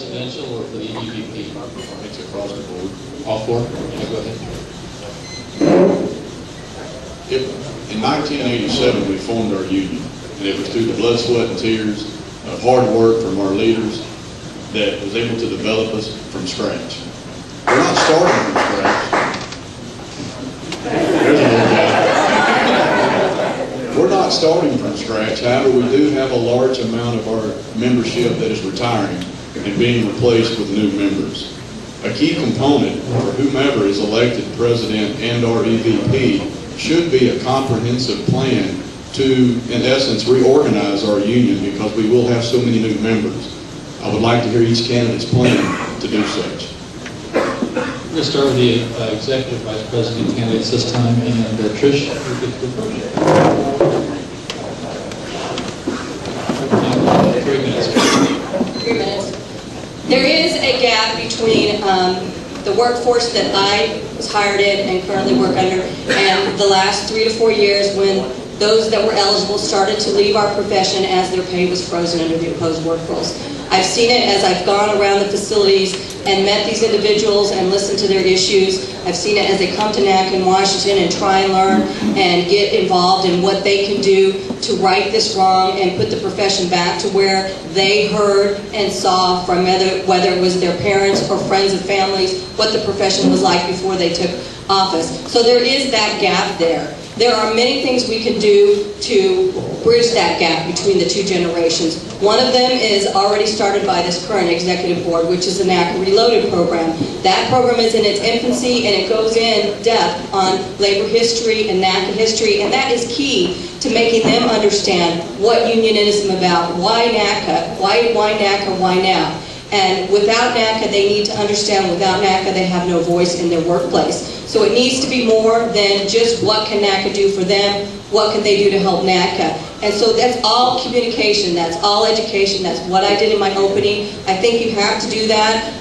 residential or for the EVP? It's across the board. All four? Yeah, go ahead. In 1987, we formed our union, and it was through the blood, sweat, and tears of hard work from our leaders that was able to develop us from scratch. We're not starting from scratch. There's a little guy. We're not starting from scratch. However, we do have a large amount of our membership that is retiring and being replaced with new members. A key component for whomever is elected president and or EVP should be a comprehensive plan to, in essence, reorganize our union because we will have so many new members. I would like to hear each candidate's plan to do such. We're going to start with the Executive Vice President candidates this time, and Trish, you get to go first. 3 minutes. 3 minutes. There is a gap between the workforce that I was hired in and currently work under and the last 3 to 4 years when those that were eligible started to leave our profession as their pay was frozen under the opposed work rules. I've seen it as I've gone around the facilities and met these individuals and listened to their issues. I've seen it as they come to NAC in Washington and try and learn and get involved in what they can do to right this wrong and put the profession back to where they heard and saw from whether it was their parents or friends and families what the profession was like before they took office. So there is that gap there. There are many things we can do to bridge that gap between the two generations. One of them is already started by this current executive board, which is the NAC Reloaded program. That program is in its infancy and it goes in depth on labor history and NACA history, and that is key to making them understand what unionism is about, why NACA, why NACA, why now. And without NACA, they need to understand without NACA, they have no voice in their workplace. So it needs to be more than just what can NACA do for them, what can they do to help NACA. And so that's all communication, that's all education, that's what I did in my opening. I think you have to do that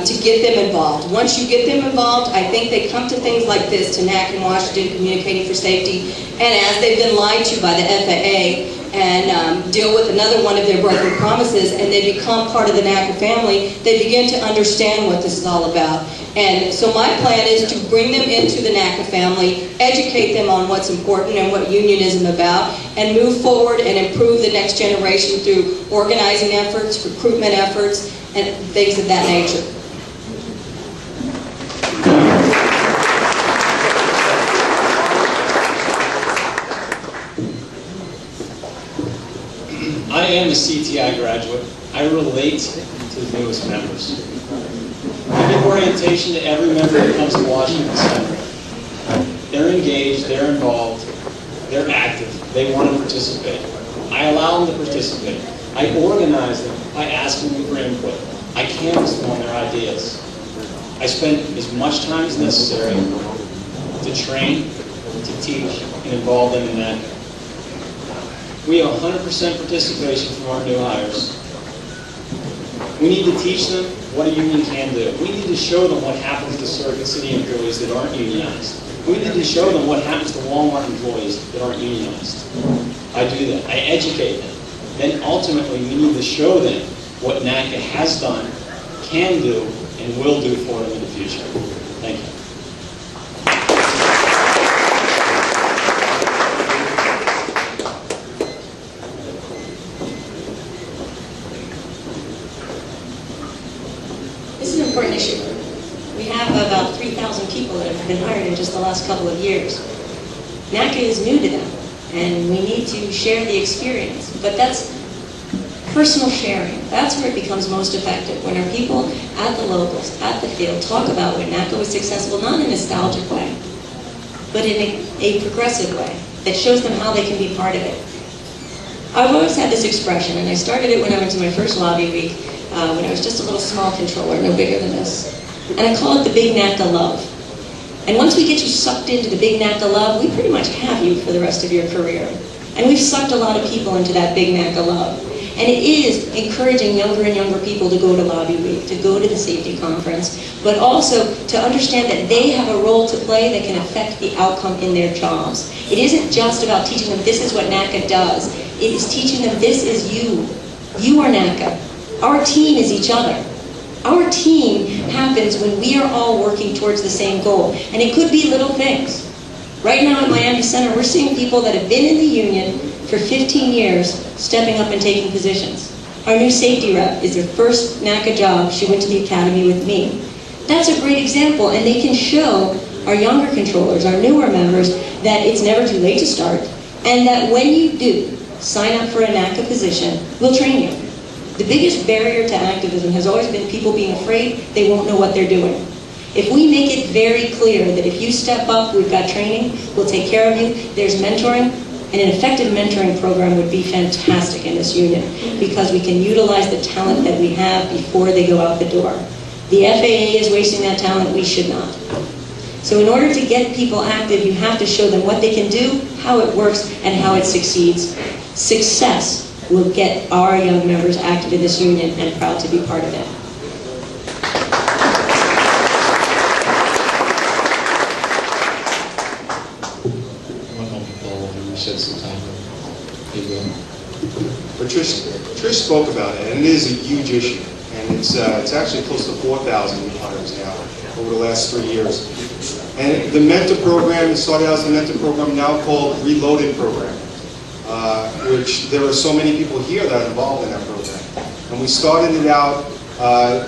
to get them involved. Once you get them involved, I think they come to things like this, to NAC in Washington, Communicating for Safety, and as they've been lied to by the FAA, and deal with another one of their broken promises, and they become part of the NACA family, they begin to understand what this is all about. And so my plan is to bring them into the NACA family, educate them on what's important and what unionism is about, and move forward and improve the next generation through organizing efforts, recruitment efforts, and things of that nature. I am a CTI graduate. I relate to the newest members. I give orientation to every member that comes to Washington Center. They're engaged, they're involved, they're active, they want to participate. I allow them to participate. I organize them by asking them for input. I canvass them on their ideas. I spend as much time as necessary to train, to teach, and involve them in that. We have 100% participation from our new hires. We need to teach them what a union can do. We need to show them what happens to Circuit City employees that aren't unionized. We need to show them what happens to Walmart employees that aren't unionized. I do that. I educate them. Then ultimately we need to show them what NACA has done, can do, and will do for them in the future. Thank you. This is an important issue. We have about 3,000 people that have been hired in just the last couple of years. NACA is new to them, and we need to share the experience. But that's personal sharing. That's where it becomes most effective, when our people at the locals, at the field, talk about when NACA was successful, not in a nostalgic way, but in a progressive way that shows them how they can be part of it. I've always had this expression, and I started it when I went to my first lobby week, when I was just a little small controller, no bigger than this. And I call it the Big NACA love. And once we get you sucked into the Big NACA love, we pretty much have you for the rest of your career. And we've sucked a lot of people into that Big NACA love. And it is encouraging younger and younger people to go to lobby week, to go to the safety conference, but also to understand that they have a role to play that can affect the outcome in their jobs. It isn't just about teaching them this is what NACA does. It is teaching them this is you. You are NACA. Our team is each other. Our team happens when we are all working towards the same goal, and it could be little things. Right now at Miami Center, we're seeing people that have been in the union for 15 years stepping up and taking positions. Our new safety rep is her first NACA job. She went to the academy with me. That's a great example, and they can show our younger controllers, our newer members, that it's never too late to start, and that when you do sign up for a NACA position, we'll train you. The biggest barrier to activism has always been people being afraid they won't know what they're doing. If we make it very clear that if you step up, we've got training, we'll take care of you, there's mentoring, and an effective mentoring program would be fantastic in this union because we can utilize the talent that we have before they go out the door. The FAA is wasting that talent, we should not. So in order to get people active, you have to show them what they can do, how it works, and how it succeeds. Success will get our young members active in this union and proud to be part of it. Sets the time. There you go. But Trish spoke about it, and it is a huge issue. And it's actually close to 4,000 new hires now over the last 3 years. And the mentor program, it started out as a mentor program, now called Reloaded program, which there are so many people here that are involved in that program. And we started it out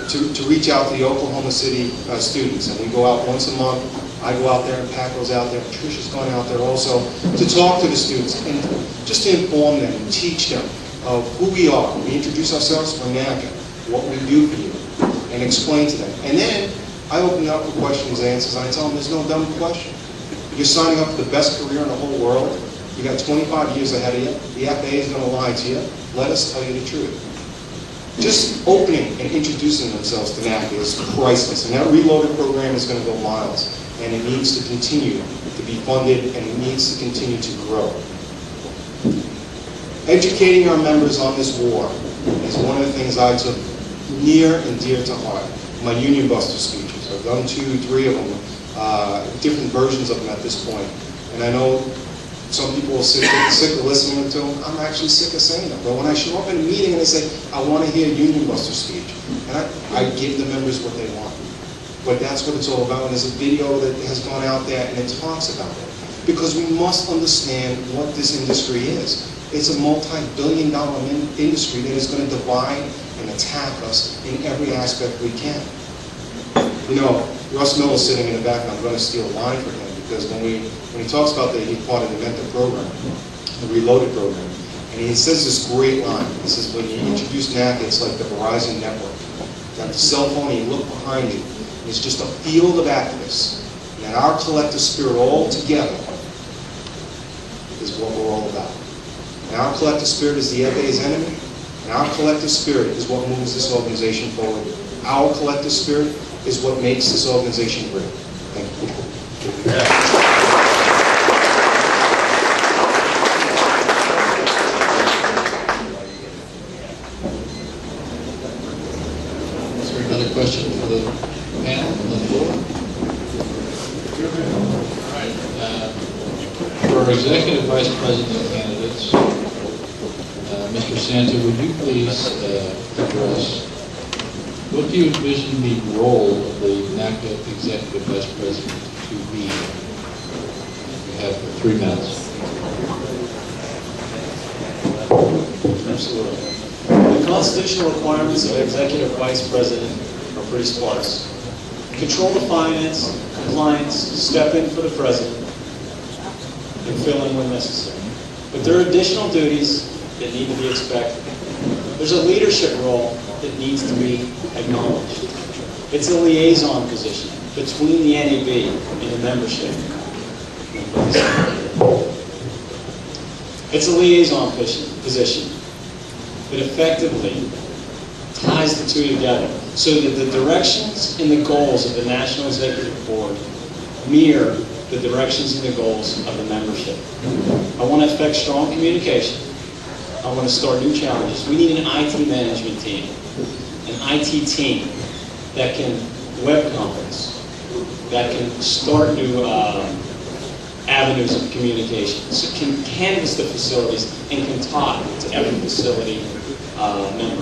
to reach out to the Oklahoma City students. And we go out once a month. I go out there and Pat goes out there, Patricia's gone out there also, to talk to the students and just to inform them and teach them of who we are. We introduce ourselves for NACA, what we do for you, and explain to them. And then I open it up for questions and answers, and I tell them there's no dumb question. You're signing up for the best career in the whole world. You got 25 years ahead of you. The FAA is going to lie to you. Let us tell you the truth. Just opening and introducing themselves to NACA is priceless, and that Reloaded program is going to go miles. And it needs to continue to be funded, and it needs to continue to grow. Educating our members on this war is one of the things I took near and dear to heart. My Union Buster speeches, I've done 2, 3 of them, different versions of them at this point. And I know some people are sick of listening to them. I'm actually sick of saying them. But when I show up in a meeting and they say, I want to hear a Union Buster speech, and I give the members what they want. But that's what it's all about. And there's a video that has gone out there and it talks about it. Because we must understand what this industry is. It's a multi-billion-dollar industry that is going to divide and attack us in every aspect we can. You know, Russ Miller's sitting in the back, and I'm going to steal a line from him because when he talks about that, he's part of the mentor program, the Reloaded program, and he says this great line. He says, when you introduce NACA, it's like the Verizon network. You have the cell phone, and you look behind you. It's just a field of activists. And that our collective spirit all together is what we're all about. And our collective spirit is the FAA's enemy. And our collective spirit is what moves this organization forward. Our collective spirit is what makes this organization great. Thank you. Is there another question for the panel on the floor? All right. For our executive vice president candidates, Mr. Santa, would you please address what do you envision the role of the NACA executive vice president to be? You have 3 minutes. Absolutely. The constitutional requirements of executive vice president are pretty sparse. Control the finance, compliance, step in for the president, and fill in when necessary. But there are additional duties that need to be expected. There's a leadership role that needs to be acknowledged. It's a liaison position between the NEB and the membership. It's a liaison position that effectively ties the two together so that the directions and the goals of the National Executive Board mirror the directions and the goals of the membership. I want to effect strong communication. I want to start new challenges. We need an IT management team, an IT team that can web conference, that can start new avenues of communication, so can canvass the facilities and can talk to every facility member.